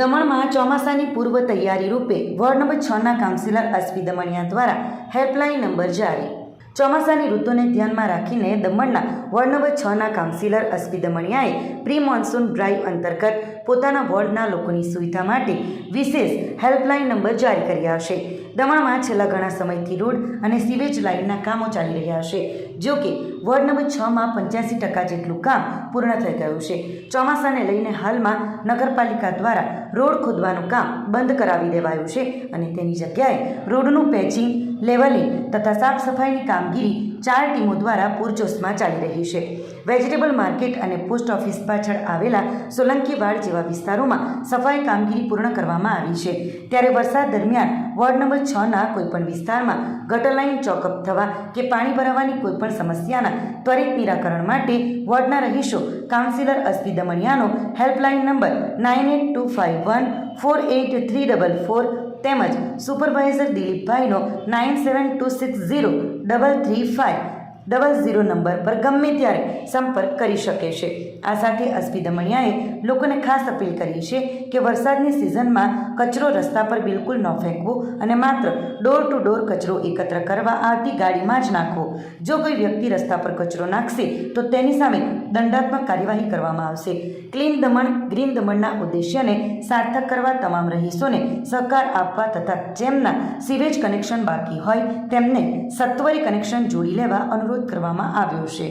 દમણમાં ચોમાસાની પૂર્વ તૈયારી રૂપે વોર્ડ નંબર 6ના કાઉન્સિલર અશ્વિ દમણિયા દ્વારા હેલ્પલાઇન નંબર જારી. ચોમાસાની ઋતુને ધ્યાનમાં રાખીને દમણના વોર્ડ નંબર 6ના કાઉન્સિલર અશ્વિ દમણિયાએ પ્રી મોન્સૂન ડ્રાઈવ અંતર્ગત પોતાના વોર્ડના લોકોની સુવિધા માટે વિશેષ હેલ્પલાઇન નંબર જારી કર્યા છે. દમણમાં છેલ્લા ઘણા સમયથી રોડ અને સીવેજ લાઇનના કામો ચાલી રહ્યા છે. જો કે વોર્ડ નંબર 6માં 85% જેટલું કામ પૂર્ણ થઈ ગયું છે. ચોમાસાને લઈને હાલમાં નગરપાલિકા દ્વારા રોડ ખોદવાનું કામ બંધ કરાવી દેવાયું છે અને તેની જગ્યાએ રોડનું પેચિંગ, લેવલિંગ તથા સાફ સફાઈની કામગીરી 4 ટીમો દ્વારા પૂરજોશમાં ચાલી રહી છે. વેજીટેબલ માર્કેટ અને પોસ્ટ ઓફિસ પાછળ આવેલા સોલંકીવાડ જેવા વિસ્તારોમાં સફાઈ કામગીરી પૂર્ણ કરવામાં આવી છે. ત્યારે વરસાદ દરમિયાન વોર્ડ નંબર 6ના કોઈપણ વિસ્તારમાં ગટર લાઇન ચોકઅપ થવા કે પાણી ભરાવાની કોઈપણ સમસ્યાના ત્વરિત નિરાકરણ માટે વોર્ડના રહીશો કાઉન્સિલર અશ્વિ દમણિયાનો હેલ્પલાઇન નંબર 9825148344 તેમજ સુપરવાઇઝર દિલીપભાઈનો 9726033500 નંબર પર ગમે ત્યારે સંપર્ક કરી શકે છે. આ સાથે અશ્વિ દમણિયાએ લોકોને ખાસ અપીલ કરી છે કે વરસાદની સિઝનમાં કચરો રસ્તા પર બિલકુલ ન ફેંકવો અને માત્ર ડોર ટુ ડોર કચરો એકત્ર કરવા આવતી ગાડીમાં જ નાખવો. જો કોઈ વ્યક્તિ રસ્તા પર કચરો નાખશે તો તેની સામે દંડાત્મક કાર્યવાહી કરવામાં આવશે. ક્લીન દમણ ગ્રીન દમણના ઉદ્દેશ્યને સાર્થક કરવા તમામ રહીશોને સહકાર આપવા તથા જેમના સીવેજ કનેક્શન બાકી હોય તેમને સત્વરે કનેક્શન જોડી લેવા અનુરોધ કરવામાં આવ્યો છે.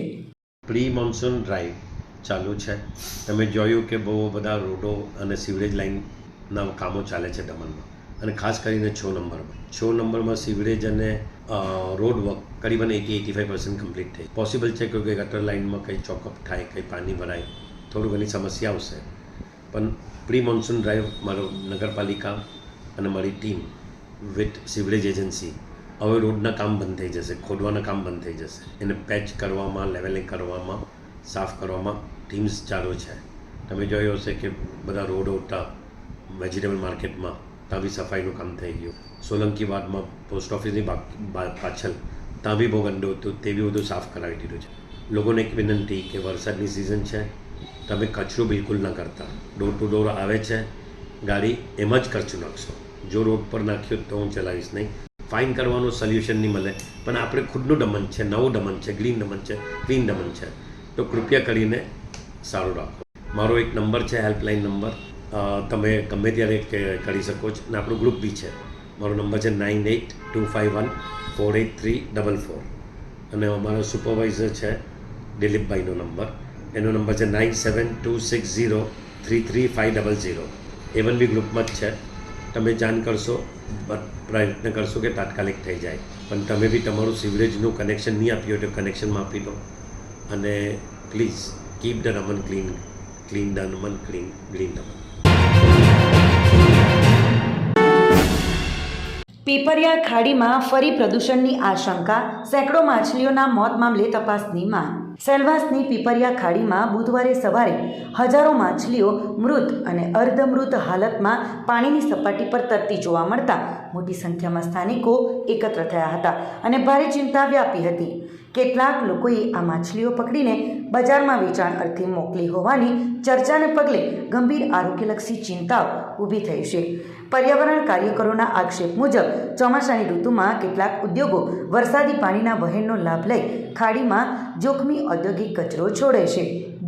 પ્રી મોન્સૂન ડ્રાઈવ ચાલુ છે. તમે જોયું કે બહુ બધા રોડો અને સીવરેજ લાઇનના કામો ચાલે છે દમણમાં, અને ખાસ કરીને 6 નંબરમાં સીવરેજ અને રોડ વર્ક કરીબન 80-85% કમ્પ્લીટ થઈ. પોસિબલ છે કે ગટર લાઇનમાં કંઈ ચોકઅપ થાય, કંઈ પાણી ભરાય, થોડું ઘણી સમસ્યા આવશે. પણ પ્રી મોન્સૂન ડ્રાઈવ મારો નગરપાલિકા અને મારી ટીમ વિથ સીવરેજ એજન્સી હવે રોડના કામ બંધ થઈ જશે, ખોદવાના કામ બંધ થઈ જશે. એને પેચ કરવામાં, લેવલિંગ કરવામાં, સાફ કરવામાં ટીમ્સ ચાલુ છે. તમે જોયું હશે કે બધા રોડો હતા વેજીટેબલ માર્કેટમાં, ત્યાં બી સફાઈનું કામ થઈ ગયું. સોલંકીવાડમાં પોસ્ટ ઓફિસની પાછળ ત્યાં બી બહુ ગંદુ હતું, તે બી બધું સાફ કરાવી દીધું છે. લોકોને એક વિનંતી કે વરસાદની સિઝન છે, તમે કચરો બિલકુલ ન કરતા. ડોર ટુ ડોર આવે છે ગાડી, એમ જ કચરો નાખશો. જો રોડ પર નાખ્યો તો હું ચલાવીશ નહીં. ફાઇન કરવાનું સોલ્યુશન નહીં મળે, પણ આપણે ખુદનું દમન છે, નવું દમન છે, ગ્રીન દમન છે, ક્લીન દમન છે, તો કૃપયા કરીને સારું રાખો. મારો એક નંબર છે હેલ્પલાઇન નંબર, તમે ગમે ત્યારે કરી શકો છો. અને આપણું ગ્રુપ બી છે. મારો નંબર છે 9825148344 અને અમારો સુપરવાઇઝર છે દિલીપભાઈનો નંબર, એનો નંબર છે 9726033500. એ પણ બી ગ્રુપમાં જ છે. તમે જાણ કરશો, પ્રયત્ન કરશો કે તાત્કાલિક થઈ જાય. પણ તમે બી તમારું સીવરેજનું કનેક્શન નહીં આપ્યું હોય તો કનેક્શનમાં આપી દો. અને please keep the Daman clean, clean Daman, clean green Daman. Pipariya ખાડીમાં ફરી પ્રદૂષણની આશંકા, સેંકડો માછલીઓના મોત મામલે તપાસની માંગ. સેલવાસની પીપરિયા ખાડીમાં બુધવારે સવારે હજારો માછલીઓ મૃત અને અર્ધમૃત હાલતમાં પાણીની સપાટી પર તરતી જોવા મળતા મોટી સંખ્યામાં સ્થાનિકો એકત્ર થયા હતા અને ભારે ચિંતા વ્યાપી હતી. કેટલાક લોકોએ આ માછલીઓ પકડીને બજારમાં વેચાણ અર્થે મોકલી હોવાની ચર્ચાને પગલે ગંભીર આરોગ્યલક્ષી ચિંતાઓ ઊભી થઈ છે. પર્યાવરણ કાર્યકરોના આક્ષેપ મુજબ ચોમાસાની ઋતુમાં કેટલાક ઉદ્યોગો વરસાદી પાણીના વહેણનો લાભ લઈ ખાડીમાં જોખમી ઔદ્યોગિક કચરો છોડે છે.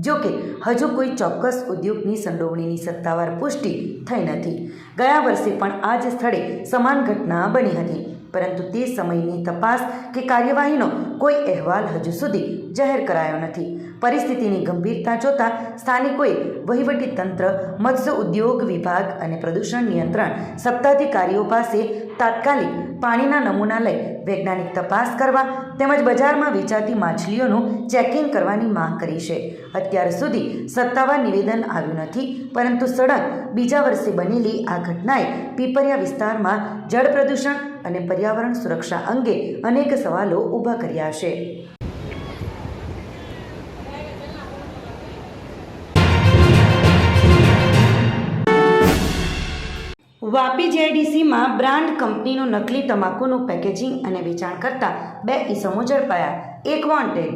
જો કે હજુ કોઈ ચોક્કસ ઉદ્યોગની સંડોવણીની સત્તાવાર પુષ્ટિ થઈ નથી. ગયા વર્ષે પણ આ જ સ્થળે સમાન ઘટના બની હતી, પરંતુ તે સમયની તપાસ કે કાર્યવાહીનો કોઈ અહેવાલ હજુ સુધી જાહેર કરાયો નથી. પરિસ્થિતિની ગંભીરતા જોતાં સ્થાનિકોએ વહીવટીતંત્ર, મત્સ્ય ઉદ્યોગ વિભાગ અને પ્રદૂષણ નિયંત્રણ સત્તાધિકારીઓ પાસે તાત્કાલિક પાણીના નમૂના લઈ વૈજ્ઞાનિક તપાસ કરવા તેમજ બજારમાં વેચાતી માછલીઓનું ચેકિંગ કરવાની માંગ કરી છે. અત્યાર સુધી સત્તાવાર નિવેદન આવ્યું નથી, પરંતુ સળંગ બીજા વર્ષે બનેલી આ ઘટનાએ પીપરિયા વિસ્તારમાં જળ પ્રદૂષણ અને પર્યાવરણ સુરક્ષા અંગે અનેક સવાલો ઊભા કર્યા છે. વાપી જેડીસીમાં બ્રાન્ડ કંપનીનું નકલી તમાકુનું પેકેજિંગ અને વેચાણ કરતા 2 ઇસમો ઝડપાયા, 1 વોન્ટેડ.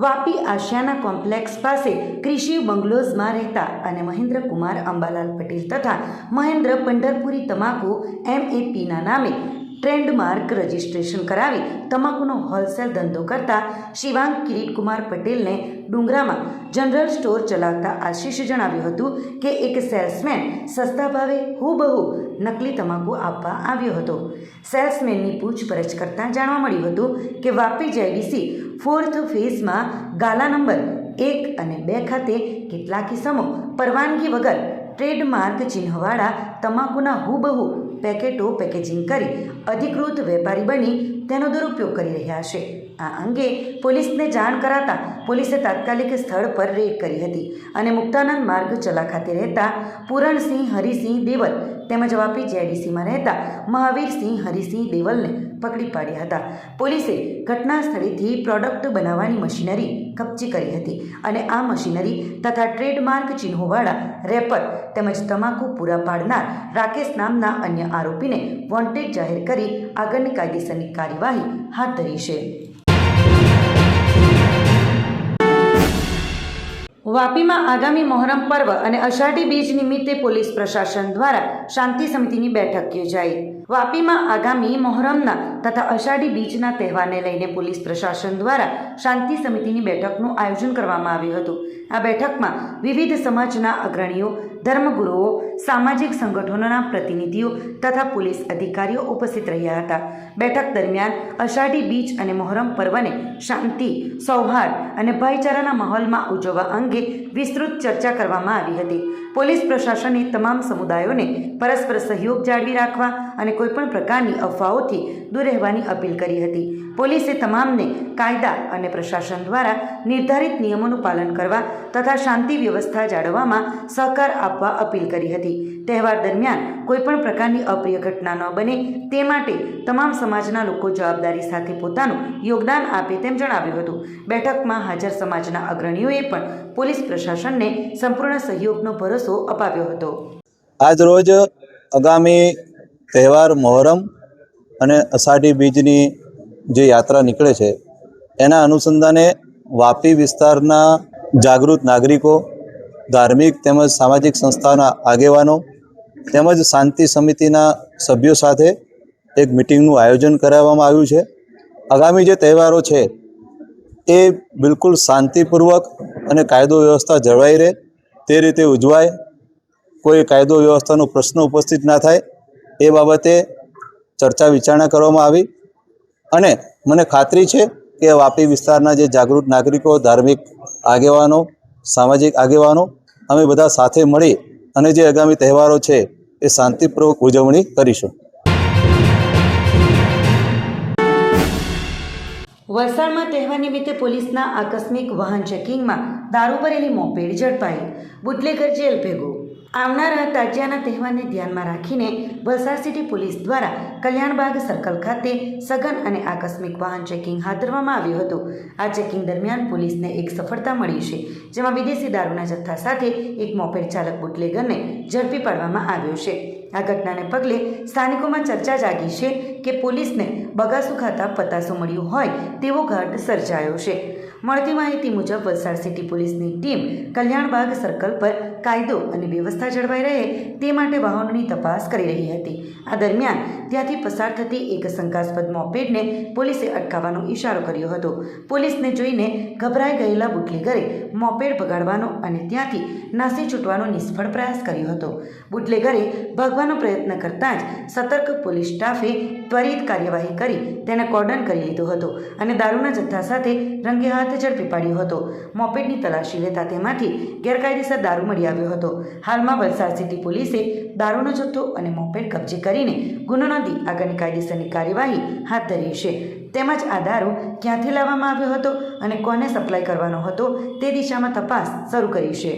વાપી આશિયાના કોમ્પ્લેક્સ પાસે ક્રિશિવ બંગલોઝમાં રહેતા અને મહેન્દ્ર કુમાર અંબાલાલ પટેલ તથા મહેન્દ્ર પંઢરપુરી તમાકુ MAPના નામે ટ્રેડમાર્ક રજિસ્ટ્રેશન કરાવી તમાકુનો હોલસેલ ધંધો કરતા શિવાંગ કિરીટકુમાર પટેલને ડુંગરામાં જનરલ સ્ટોર ચલાવતા આશીષે જણાવ્યું હતું કે એક સેલ્સમેન સસ્તા ભાવે હુબહુ નકલી તમાકુ આપવા આવ્યો હતો. સેલ્સમેનની પૂછપરછ કરતાં જાણવા મળ્યું હતું કે વાપી જેડીસી 4th ફેઝમાં ગાલા નંબર 1 અને 2 ખાતે કેટલાક ઇસમો પરવાનગી વગર ટ્રેડમાર્ક ચિહ્નવાળા તમાકુના હુબહુ પેકેટો પેકેજિંગ કરી અધિકૃત વેપારી બની તેનો દુરુપયોગ કરી રહ્યા છે. આ અંગે પોલીસને જાણ કરાતા પોલીસે તાત્કાલિક સ્થળ પર રેડ કરી હતી અને મુક્તાનંદ માર્ગ ચલા ખાતે રહેતા પૂરણસિંહ હરિસિંહ દેવલ તેમજ વાપી જેડીસીમાં રહેતા મહાવીરસિંહ હરિસિંહ દેવલને પકડી પાડ્યા હતા. પોલીસે ઘટના સ્થળેથી પ્રોડક્ટ બનાવવાની મશીનરી કબજે કરી હતી અને આ મશીનરી તથા ટ્રેડમાર્ક ચિહ્નોવાળા રેપર તેમજ તમાકુ પૂરા પાડનાર રાકેશ નામના અન્ય આરોપીને વોન્ટેડ જાહેર કરી આગળની કાયદેસરની કાર્યવાહી હાથ ધરી છે. વાપીમાં આગામી મોહરમ પર્વ અને અષાઢી બીજ નિમિત્તે પોલીસ પ્રશાસન દ્વારા શાંતિ સમિતિની બેઠક યોજાઈ. વાપીમાં આગામી મોહરમના તથા અષાઢી બીજના તહેવારને લઈને પોલીસ પ્રશાસન દ્વારા શાંતિ સમિતિની બેઠકનું આયોજન કરવામાં આવ્યું હતું. આ બેઠકમાં વિવિધ સમાજના અગ્રણીઓ, ધર્મગુરુઓ, સામાજિક સંગઠનોના પ્રતિનિધિઓ તથા પોલીસ અધિકારીઓ ઉપસ્થિત રહ્યા હતા. બેઠક દરમિયાન અષાઢી બીજ અને મોહરમ પર્વને શાંતિ, સૌહાર્દ અને ભાઈચારાના માહોલમાં ઉજવવા અંગે વિસ્તૃત ચર્ચા કરવામાં આવી હતી. પોલીસ પ્રશાસને તમામ સમુદાયોને પરસ્પર સહયોગ જાળવી રાખવા અને કોઈપણ પ્રકારની અફવાઓથી દૂર રહેવાની અપીલ કરી હતી. પોલીસે તમામને કાયદા અને પ્રશાસન દ્વારા નિર્ધારિત નિયમોનું પાલન કરવા તથા શાંતિ વ્યવસ્થા જાળવવામાં સહકાર આપવા અપીલ કરી હતી. તહેવાર દરમિયાન કોઈપણ પ્રકારની અપ્રિય ઘટના ન બને તે માટે તમામ સમાજના લોકો જવાબદારી સાથે પોતાનું યોગદાન આપે તેમ જણાવ્યું હતું. બેઠકમાં હાજર સમાજના અગ્રણીઓએ પણ પોલીસ પ્રશાસનને સંપૂર્ણ સહયોગનો ભરોસો અપાવ્યો હતો. આજ રોજ આગામી તહેવાર મોહરમ અને અષાઢી બીજની જે યાત્રા નીકળે છે એના અનુસંધાને વાપી વિસ્તારના જાગૃત નાગરિકો, ધાર્મિક તેમજ સામાજિક સંસ્થાના આગેવાનો તેમજ શાંતિ સમિતિના સભ્યો સાથે એક મિટિંગનું આયોજન કરાવવામાં આવ્યું છે. આગામી જે તહેવારો છે એ બિલકુલ શાંતિપૂર્વક અને કાયદો વ્યવસ્થા જળવાઈ રહે તે રીતે ઉજવાય, કોઈ કાયદો વ્યવસ્થાનો પ્રશ્ન ઉપસ્થિત ના થાય એ બાબતે ચર્ચા વિચારણા કરવામાં આવી અને મને ખાતરી છે કે વાપી વિસ્તારના જે જાગૃત નાગરિકો, ધાર્મિક આગેવાનો, સામાજિક આગેવાનો અમે બધા સાથે મળી અને જે આગામી તહેવારો છે એ શાંતિપૂર્વક ઉજવણી કરીશું. વલસાડમાં તહેવાર નિમિત્તે પોલીસના આકસ્મિક વાહન ચેકિંગમાં દારૂ ભરેલી મોપેડ ઝડપાઈ, બુટલેગર જેલ ભેગો. આવનારા તાજિયાના તહેવારને ધ્યાનમાં રાખીને વલસાડ સિટી પોલીસ દ્વારા કલ્યાણબાગ સર્કલ ખાતે સઘન અને આકસ્મિક વાહન ચેકિંગ હાથ ધરવામાં આવ્યું હતું. આ ચેકિંગ દરમિયાન પોલીસને એક સફળતા મળી છે, જેમાં વિદેશી દારૂના જથ્થા સાથે એક મોપેડ ચાલક બુટલેગરને ઝડપી પાડવામાં આવ્યો છે. આ ઘટનાને પગલે સ્થાનિકોમાં ચર્ચા જાગી છે કે પોલીસને બગાસું ખાતા પતાસો મળ્યું હોય તેવો ઘાટ સર્જાયો છે. મળતી માહિતી મુજબ વલસાડ સિટી પોલીસની ટીમ કલ્યાણબાગ સર્કલ પર કાયદો અને વ્યવસ્થા જળવાઈ રહે તે માટે વાહનોની તપાસ કરી રહી હતી. આ દરમિયાન ત્યાંથી પસાર થતી એક શંકાસ્પદ મોપેડને પોલીસે અટકાવવાનો ઇશારો કર્યો હતો. પોલીસને જોઈને ગભરાઈ ગયેલા બુટલેગરે મોપેડ ભગાડવાનો અને ત્યાંથી નાસી છૂટવાનો નિષ્ફળ પ્રયાસ કર્યો હતો. બુટલેગરે ભાગવાનો પ્રયત્ન કરતાં જ સતર્ક પોલીસ સ્ટાફે ત્વરિત કાર્યવાહી કરી તેને કોર્ડન કરી લીધો હતો અને દારૂના જથ્થા સાથે રંગે હાથ ઝડપી પાડ્યો હતો. મોપેડની તલાશી લેતા તેમાંથી ગેરકાયદેસર દારૂ મળી આવ્યો હતો. હાલમાં વલસાડ સિટી પોલીસે દારૂનો જથ્થો અને મોપેડ કબજે કરીને ગુનો નોંધી આગળની કાયદેસરની કાર્યવાહી હાથ ધરી છે. તેમજ આ દારૂ ક્યાંથી લાવવામાં આવ્યો હતો અને કોને સપ્લાય કરવાનો હતો તે દિશામાં તપાસ શરૂ કરી છે.